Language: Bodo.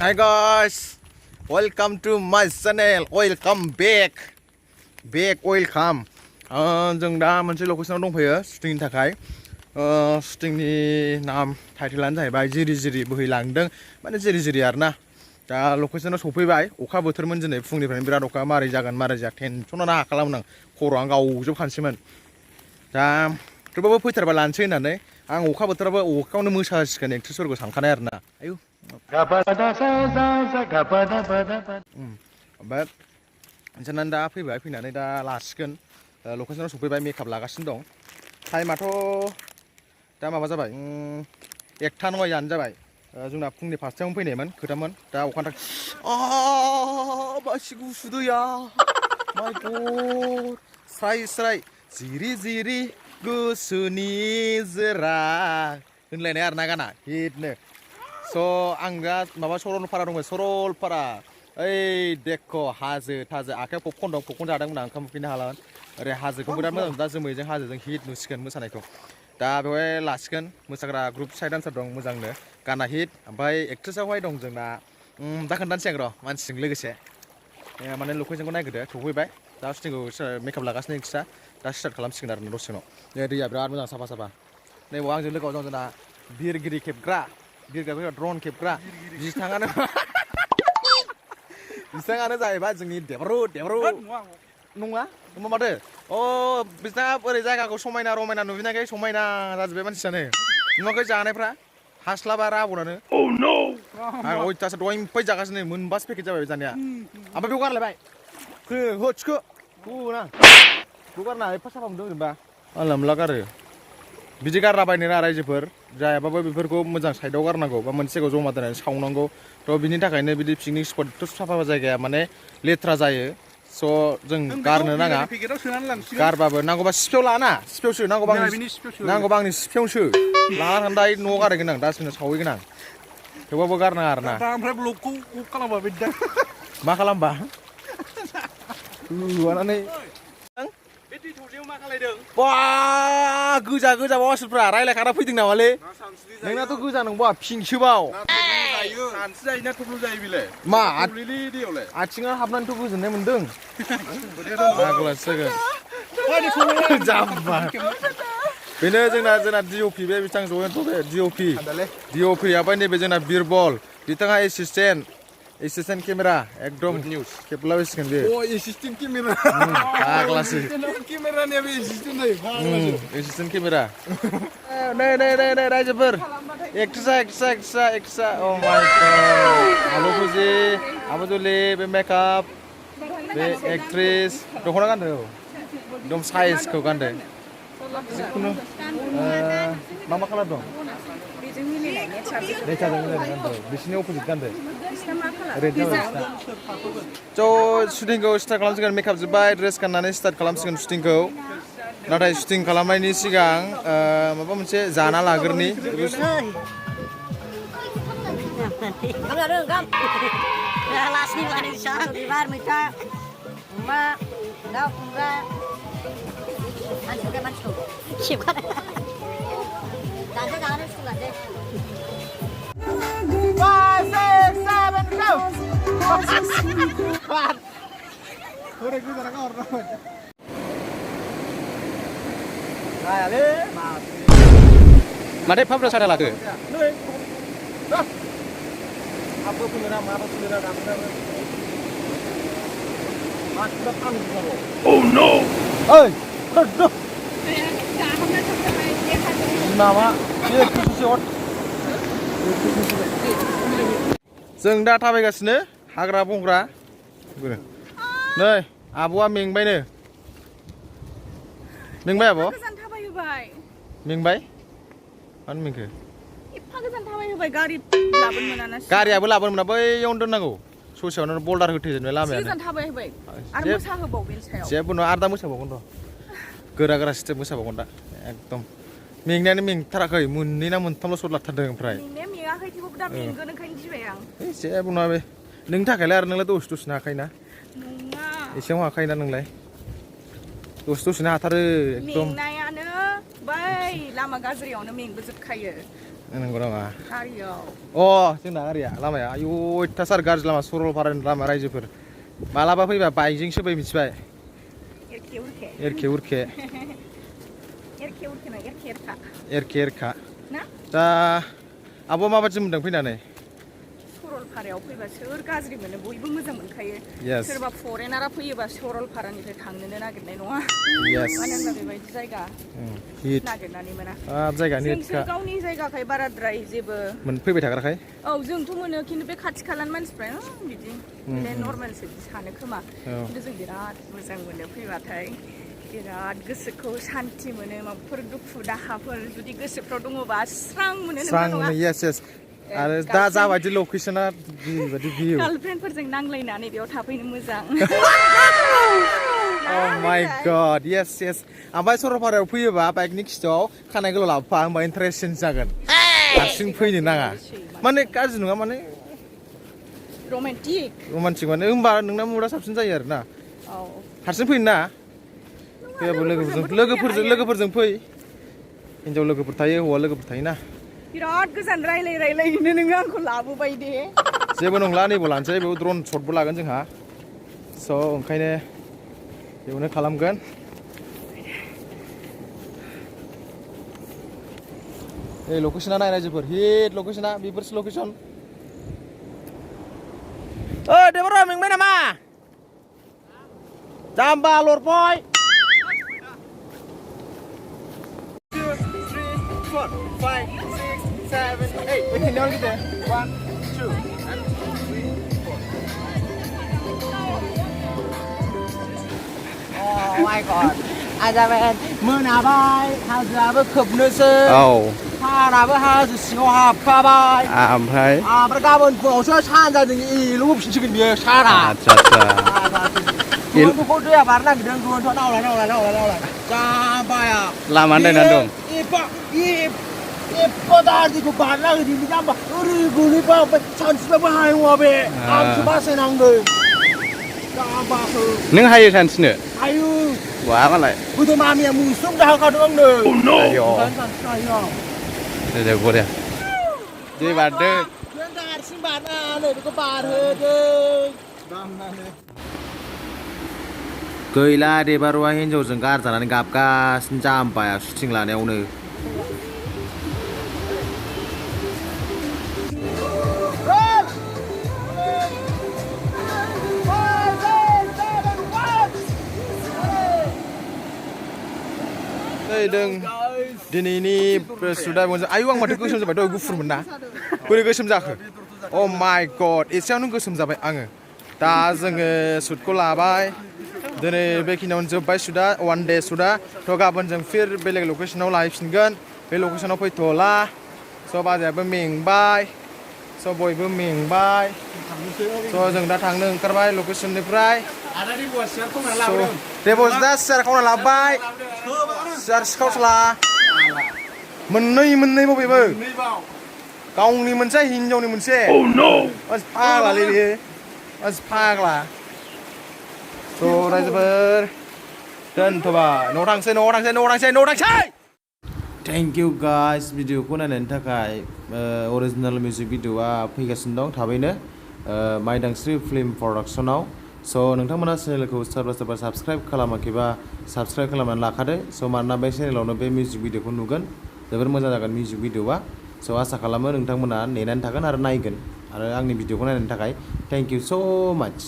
Hi guys, welcome to my channel. Welcome back. Welcome. जों दा मोनसे लकेसनाव दंफैयो शुटिंनि थाखाय. शुटिंनि नाम टाइटेलानो जाहैबाय जिरि जिरि बोहैलांदों माने जिरि जिरि आरोना. दा लकेसनाव सफैबाय. अखा बोथोरमोन दिनै फुंनिफ्रायनो बिराद अखा मारै जागोन मारै जाया टेनसनानो हाखालामोन आं. खर'आनो गावजोबखानोसैमोन. दा थेवबाबो फैथारबा लानोसै होननानै आं अखा बोथोराबो अखायावनो मोसासिगोन एक्ट्रेसफोरखौ सानखानाय आरोना. आयु ओमफ्राय जोंना दा फैबाय फैनानै दा लासिगोन लकेसनाव सफैबाय मेकआप लागासिनो दं. टाइमाथ' दा माबा जाबाय 1टा नङा जानो जाबाय. जोंना फुंनि 5टायावनो फैनायमोन खोथामोन. दा अखानि थाखाय बासि गुसु दैया माय गड स्राय स्राय जिरि जिरि गोसोनि जोरा होनलायनाय आरोना गाना हिटनो. स' आं दा माबा सरलपारा दङ सरलपारा ओइ देखो हाजो थाजो आखायाव पपकर्न दं पपकर्न जादोंमोन आं ओंखाम उखैनो हालामोन. ओरै हाजोखौ बिराद मोजां दा जोमैजों हाजोजों हिट नुसिगोन मोसानायखौ. दा बेवहाय लासिगोन मोसाग्रा ग्रुप साइड डान्सार दं मोजांनो गाना हिट. ओमफ्राय एक्ट्रेसआवहाय दं जोंना दा खोन्थानोसै आं र' मानसिजों लोगोसे माने लकेसनखौ नायग्रोदो सफैबाय. दा शुटिंखौ मेकआप लागासिनो एक्ट्रेसआ दा स्टार्ट खालामसिगोन आरो दसे उनाव. दैया बिराद मोजां साफा साफा. नैबाव आंजों लोगोआव दं जोंना बिरगिरि खेबग्रा ड्रन खेबग्रा बिथाङानो जाहैबाय जोंनि देब्रु नङा होमबा माथो बिथाङा ओरै जायगाखौ समायना रमायना नुबैनायखाय समायना जाजोब्बाय मानसियानो नुवाखै जानायफ्रा हास्लाबा राबनानो अयथासार दहायनिफ्राय जागासिनो मोनबासो पेकेट जाबाय जानाया. ओमफ्राय बेयाव गारलायबाय थिखो बेखौ गारना एफा साफा मोनदों जेनेबा आनला मोनला गारो बिदि गारलाबायनो ना रायजोफोर जायाबाबो बेफोरखौ मोजां साइडआव गारनांगौ बा मोनसे जायगायाव जमा दोननानै सावनांगौ. थ' बिनि थाखायनो बिदि पिकनिक स्पट साफा जायगाया माने लेथ्रा जायो. स' जों गारनो नाङा गारबाबो नांगौबा सिफियाव लाना सिफियावसो नांगौबा आंनि सिफियावसो लाना थांना दायो न'आव गारहैगोन आं डास्टबिनाव सावहैगोन आं. थेवबाबो गारनाङा आरोना. मा खालामबा लानानै बा गोजा माबासोफ्रा रायलायखाना फैदों नामालै नोंनाथ' गोजा नंबा पिंकसोबाव मा आथिङा हाबनानैथ' गोजोननाय मोन्दों आगलासो जागोन बेनो जोंना डिअपि बे बिथां जयन्त बे डिअपि ओमफ्राय नैबे जोंना बिरबल बिथाङा एसिस्टेन्ट केमेरा एकदम निउस खेबलाबायसिगोन बे एसिस्टेन्ट केमेरा आगलासो एसिस्टेन्ट केमेरा नै रायजोफोर एक्ट्रेसा अ माय गड आब' फुजि आब' जुलि बे मेकआप बे एक्ट्रेस दख'ना गानदों एकदम साइजखौ गानदों जिखुनु मा कालार दं नेचारजों मिलायनाय गानदों बिसिनि अपोजिट गानदों रेड जाबाय स' शुटिंखौ स्टार्ट खालामसिगोन मेकआप जोब्बाय ड्रेस गाननानै स्टार्ट खालामसिगोन शुटिंखौ. नाथाय शुटिं खालामनायनि सिगां माबा मोनसे जाना लाग्रोनि माथो एफा बुरजा साथा लाखो जों दा थाबायगासिनो हाग्रा बंग्रा नै आब'आ मेंबाय आब' मेंबाय मानो मेंखो गारियाबो लाबोनो मोना बैयावनो दोननांगौ ससेयावनो बल्डार होथेजोबनाय लामायानो जेबो नङा आरो दा मोसाबावगोन र' गोरा स्टेप मोसाबावगोन दा एकदम मेंनायानो मेंथाराखै मोननै ना मोनथामल' सर्ट लाथारदों ओमफ्राय जेबो नङा बे नोंनि थाखायलाय आरो नोंलाय दसेनो हाखायोना एसेयाव हाखायोना नोंलाय दसेनो हाथारो एकदम मेंनायानो बै लामा गाज्रियावनो मेंबोजोबखायो नंगौ नामा गारियाव जोंना गारिया लामाया आयु अयथासार गाज्रि लामा सरलपारानि लामा रायजोफोर मालाबा फैबा बाइकजोंसो फै मिथिबाय एरखे उरखे एरखा दा आब' माबादि मोनदों फैनानै सरलपारायाव फैबा सोर गाज्रि मोनो बयबो मोजां मोनखायो सोरबा फरेनारा फैयोबा सरलपारानिफ्राय थांनोनो नागिरनाय नङा मानो होनबा बेबायदि जायगा नागिरनानै मोना जोंसो गावनि जायगाखाय बाराद्राय जेबो फैबाय थाग्राखाय जोंथ' मोनो खिन्थु बे खाथि खालानि मानसिफ्रा बिदि नर्मेलसो सानो खोमा खिन्थु जों बिराद मोजां मोनो फैबाथाय बिराद गोसोखौ सान्थि मोनो माबाफोर दुखु दाहाफोर जुदि गोसोफ्राव दङबा स्रां मोनो आरो दा जाबायदि लकेसना बेबायदि भिउ गार्लफ्रेन्डफोरजों नांलायनानै बेयाव थाफैनो मोजां Oh my god yes ओमफ्राय सरलपारायाव फैयोबा बाइकनि खिथुआव खानाय गोलाव लाबोफा होमबा इन्टारेस्टिं जागोन हारसिं फैनो नाङा माने गाज्रि नङा माने रमान्टिक माने होमबा नोंना मुडा साबसिन जायो आरो ना हारसिं फैनो ना फैयाबो लोगोफोरजों फै हिन्जाव लोगोफोर थायो हौवा लोगोफोर थायोना बिराद गोजान रायलायनो नोङो आंखौ लाबोबाय दे जेबो नंला नैबाव लानोसै बेयाव ड्रन शटबो लागोन जोंहा स' ओंखायनो बेयावनो खालामगोन लकेसना नाय रायजोफोर हिट लकेसना बेफोरसो लकेसन देबार मेंबाय नामा जाम्बा लरपय 2 3 4 5 6 7 8 wait can you get there 1 2 and 3 4 Oh my god आजाबाय मोनाबाय हाजोआबो खोबनोसै सानाबो हाजो सिङाव हाबखाबाय ओमफ्राय गाबोन फुङावसो सानजाजों एल' होफिनसिगोन बियो साना दुगन्थ'खौ दैया बारनो नागिरदों दुगन्थ'आ नावलाय जाम्बाया लामा आन्दायनानै दं एफा दार्जिखौ बारनो नागिरदों जाम्बा ओरै गोलैबा ओमफ्राय सानस्रिबाबो हानाय नङा बे आंसो बासायनांदों जाम्बाखौ नों हायो सानस्रिनो हायो वा मालाय गोदो मामिया मुस्रोम जाहोखादों आंनो दे बरिया दे बारदो नों हारसिं बारनानै बेखौ बारहोदों गैला देबारुवा हिन्जावजों गारजानानै गाबगासिनो जाम्बाया शुटिं लानायावनो दिनैनि सुदा आयु आं माथो गोसोम जाबाय गुफुरमोन ना बोरै गोसोम जाखो अ माय गड एसेयावनो गोसोम जाबाय आङो दा जोङो सुटखौ लाबाय दिनै बेखिनियावनो जोब्बाय सुदा वान डे सुदा थ' गाबोन जों फिर बेलेग लकेसनाव लाहैफिनगोन बे लकेसनाव फैथ'ला स' बाजायाबो मेंबाय स' बयबो मेंबाय स' जों दा थांनो ओंखारबाय लकेसननिफ्राय देबस दा सियार खावना लाबोबाय सियार सिखावसला मोननै बबेबो गावनि मोनसे हिन्जावनि मोनसे फाग्लालै बेयो फाग्ला स' रायजोफोर दोनथ'बाय न'आव थांसै थेंक इउ गाइस भिडिअखौ नायनायनि थाखाय अरिजिनेल मिउजिक भिडिअआ फैगासिनो दं थाबैनो माइदांस्रि फिल्म प्रडाक्सनाव स' नोंथांमोना चेनेलखौ सोरबा साबस्क्राइब खालामाखैबा साबस्क्राइब खालामनानै लाखादो स' मानोना बे चेनेलावनो बे मिउजिक भिडिअखौ नुगोन जोबोर मोजां जागोन मिउजिक भिडिअआ स' आसा खालामो नोंथांमोना नेनानै थागोन आरो नायगोन आरो आंनि भिडिअखौ नायनायनि थाखाय थेंक इउ स' माच